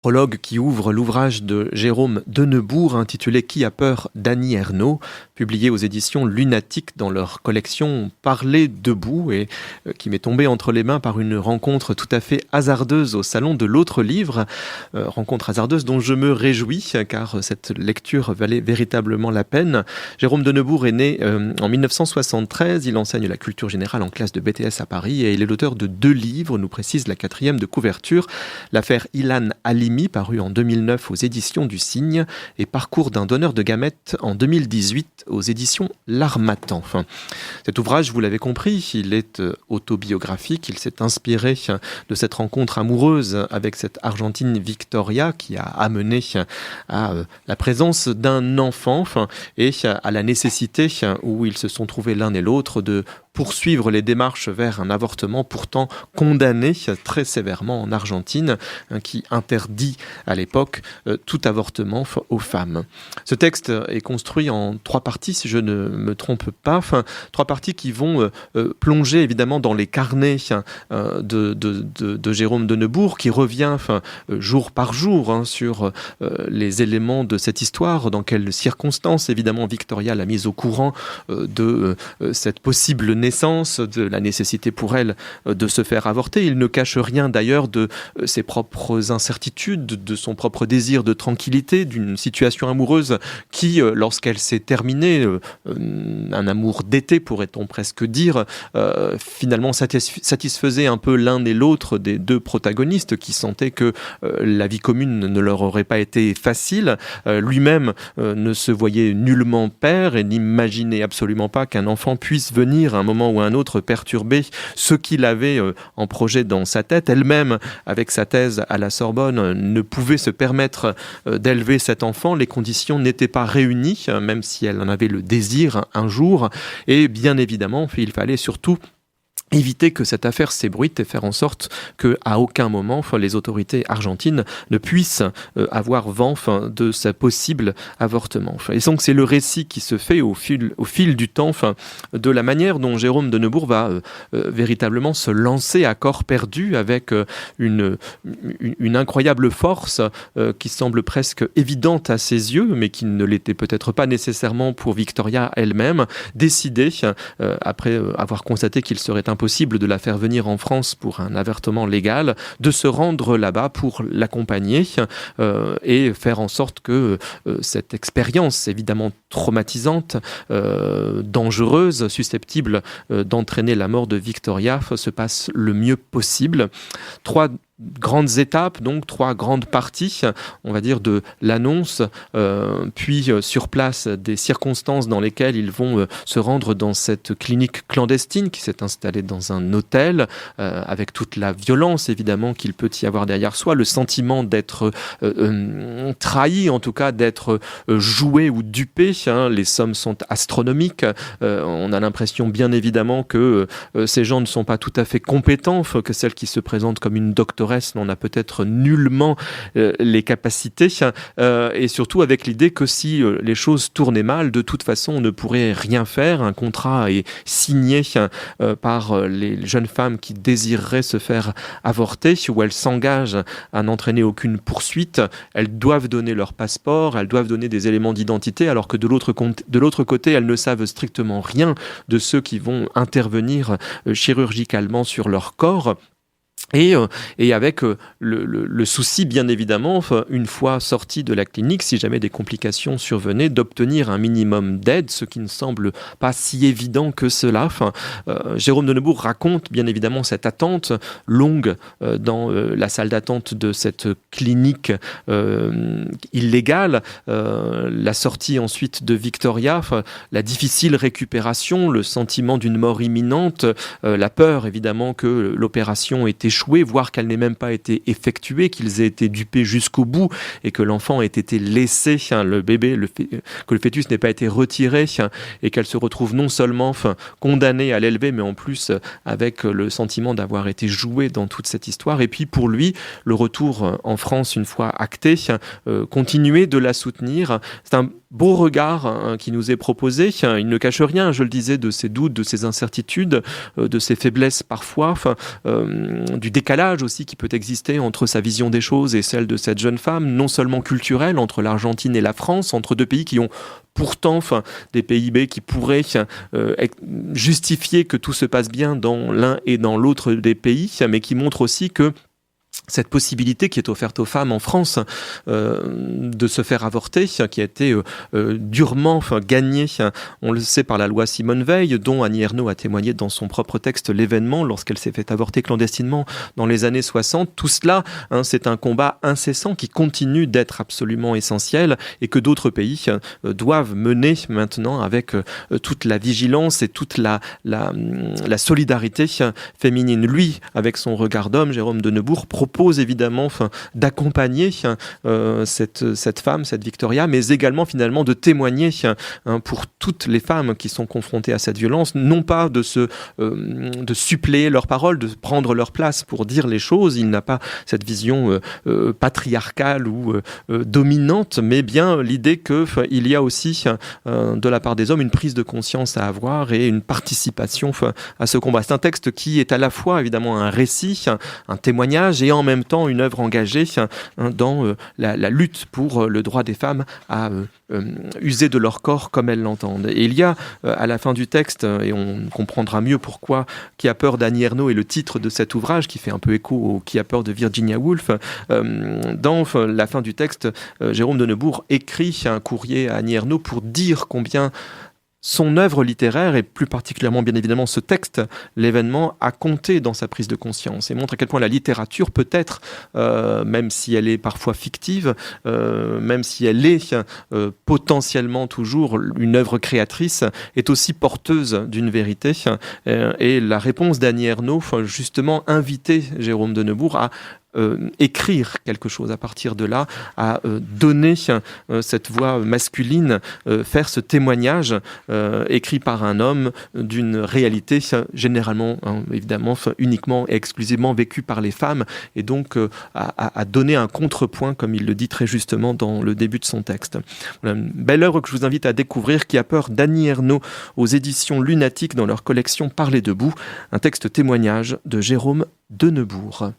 Prologue qui ouvre l'ouvrage de Jérôme Denebourg intitulé Qui a peur d'Annie Ernaux, publié aux éditions Lunatique dans leur collection Parler debout et qui m'est tombé entre les mains par une rencontre tout à fait hasardeuse au salon de l'autre livre, rencontre hasardeuse dont je me réjouis car cette lecture valait véritablement la peine. Jérôme Denebourg est né en 1973, il enseigne la culture générale en classe de BTS à Paris et il est l'auteur de 2 livres, nous précise la 4e de couverture, l'affaire Ilan Halimi, paru en 2009 aux éditions du Cygne, et Parcours d'un donneur de gamètes en 2018 aux éditions L'Harmattan. Enfin, cet ouvrage, vous l'avez compris, il est autobiographique, il s'est inspiré de cette rencontre amoureuse avec cette Argentine Victoria qui a amené à la présence d'un enfant et à la nécessité où ils se sont trouvés l'un et l'autre de poursuivre les démarches vers un avortement pourtant condamné très sévèrement en Argentine, qui interdit à l'époque tout avortement aux femmes. Ce texte est construit en 3 parties, si je ne me trompe pas, 3 parties qui vont plonger évidemment dans les carnets de Jérôme Denebourg, qui revient jour par jour sur les éléments de cette histoire, dans quelles circonstances évidemment Victoria l'a mise au courant de cette possible naissance, de la nécessité pour elle de se faire avorter. Il ne cache rien d'ailleurs de ses propres incertitudes, de son propre désir de tranquillité, d'une situation amoureuse qui, lorsqu'elle s'est terminée, un amour d'été pourrait-on presque dire, finalement satisfaisait un peu l'un et l'autre des 2 protagonistes qui sentaient que la vie commune ne leur aurait pas été facile. Lui-même ne se voyait nullement père et n'imaginait absolument pas qu'un enfant puisse venir à un moment ou à un autre perturber ce qu'il avait en projet dans sa tête. Elle-même, avec sa thèse à la Sorbonne, ne pouvait se permettre d'élever cet enfant. Les conditions n'étaient pas réunies, même si elle en avait le désir un jour. Et bien évidemment, il fallait surtout éviter que cette affaire s'ébruite et faire en sorte qu'à aucun moment les autorités argentines ne puissent avoir vent de ce possible avortement. Et donc c'est le récit qui se fait au fil du temps de la manière dont Jérôme Denebourg va véritablement se lancer à corps perdu avec une incroyable force qui semble presque évidente à ses yeux, mais qui ne l'était peut-être pas nécessairement pour Victoria elle-même, décider, après avoir constaté qu'il serait impossible de la faire venir en France pour un avortement légal, de se rendre là-bas pour l'accompagner et faire en sorte que cette expérience évidemment traumatisante, dangereuse, susceptible d'entraîner la mort de Victoria, se passe le mieux possible. 3 grandes étapes, donc 3 grandes parties, on va dire, de l'annonce, puis sur place des circonstances dans lesquelles ils vont se rendre dans cette clinique clandestine qui s'est installée dans un hôtel, avec toute la violence évidemment qu'il peut y avoir derrière soi, le sentiment d'être trahi, en tout cas d'être joué ou dupé. Les sommes sont astronomiques, on a l'impression bien évidemment que ces gens ne sont pas tout à fait compétents, que celle qui se présente comme une doctoresse n'en a peut-être nullement les capacités, et surtout avec l'idée que si les choses tournaient mal, de toute façon on ne pourrait rien faire. Un contrat est signé par les jeunes femmes qui désireraient se faire avorter, où elles s'engagent à n'entraîner aucune poursuite. Elles doivent donner leur passeport, elles doivent donner des éléments d'identité, alors que de l'autre côté, elles ne savent strictement rien de ceux qui vont intervenir chirurgicalement sur leur corps. Et avec le souci, bien évidemment, une fois sorti de la clinique, si jamais des complications survenaient, d'obtenir un minimum d'aide, ce qui ne semble pas si évident que cela. Jérôme Denebourg raconte, bien évidemment, cette attente longue dans la salle d'attente de cette clinique illégale, la sortie ensuite de Victoria, la difficile récupération, le sentiment d'une mort imminente, la peur, évidemment, que l'opération ait échoué, voire qu'elle n'ait même pas été effectuée, qu'ils aient été dupés jusqu'au bout et que l'enfant ait été laissé, le bébé, que le fœtus n'ait pas été retiré et qu'elle se retrouve non seulement condamnée à l'élever, mais en plus avec le sentiment d'avoir été jouée dans toute cette histoire. Et puis pour lui, le retour en France une fois acté, continuer de la soutenir. C'est un beau regard qui nous est proposé. Il ne cache rien, je le disais, de ses doutes, de ses incertitudes, de ses faiblesses parfois, d'une du décalage aussi qui peut exister entre sa vision des choses et celle de cette jeune femme, non seulement culturelle entre l'Argentine et la France, entre deux pays qui ont pourtant des PIB qui pourraient justifier que tout se passe bien dans l'un et dans l'autre des pays, mais qui montrent aussi que cette possibilité qui est offerte aux femmes en France de se faire avorter, qui a été durement gagnée, on le sait, par la loi Simone Veil, dont Annie Ernaux a témoigné dans son propre texte L'événement, lorsqu'elle s'est fait avorter clandestinement dans les années 60. Tout cela, c'est un combat incessant qui continue d'être absolument essentiel et que d'autres pays doivent mener maintenant avec toute la vigilance et toute la solidarité féminine. Lui, avec son regard d'homme, Jérôme de Neubourg, propose évidemment d'accompagner cette femme, cette Victoria, mais également finalement de témoigner pour toutes les femmes qui sont confrontées à cette violence, non pas de suppléer leurs paroles, de prendre leur place pour dire les choses. Il n'a pas cette vision patriarcale ou dominante, mais bien l'idée qu'il y a aussi de la part des hommes une prise de conscience à avoir et une participation à ce combat. C'est un texte qui est à la fois évidemment un récit, un témoignage et en même temps une œuvre engagée dans la lutte pour le droit des femmes à user de leur corps comme elles l'entendent. Et il y a à la fin du texte, et on comprendra mieux pourquoi Qui a peur d'Annie Ernaux est le titre de cet ouvrage qui fait un peu écho au Qui a peur de Virginia Woolf. Dans la fin du texte, Jérôme de Neubourg écrit un courrier à Annie Ernaux pour dire combien son œuvre littéraire, et plus particulièrement bien évidemment ce texte, L'événement, a compté dans sa prise de conscience et montre à quel point la littérature peut être, même si elle est parfois fictive, même si elle est potentiellement toujours une œuvre créatrice, est aussi porteuse d'une vérité. Et la réponse d'Annie Ernaux, justement, invitait Jérôme de Neubourg à écrire quelque chose à partir de là, à donner cette voix masculine, faire ce témoignage écrit par un homme d'une réalité généralement, évidemment, uniquement et exclusivement vécue par les femmes, et donc à donner un contrepoint, comme il le dit très justement dans le début de son texte. Voilà une belle œuvre que je vous invite à découvrir, Qui a peur d'Annie Ernaux, aux éditions Lunatiques, dans leur collection Parler debout, un texte témoignage de Jérôme de Neubourg.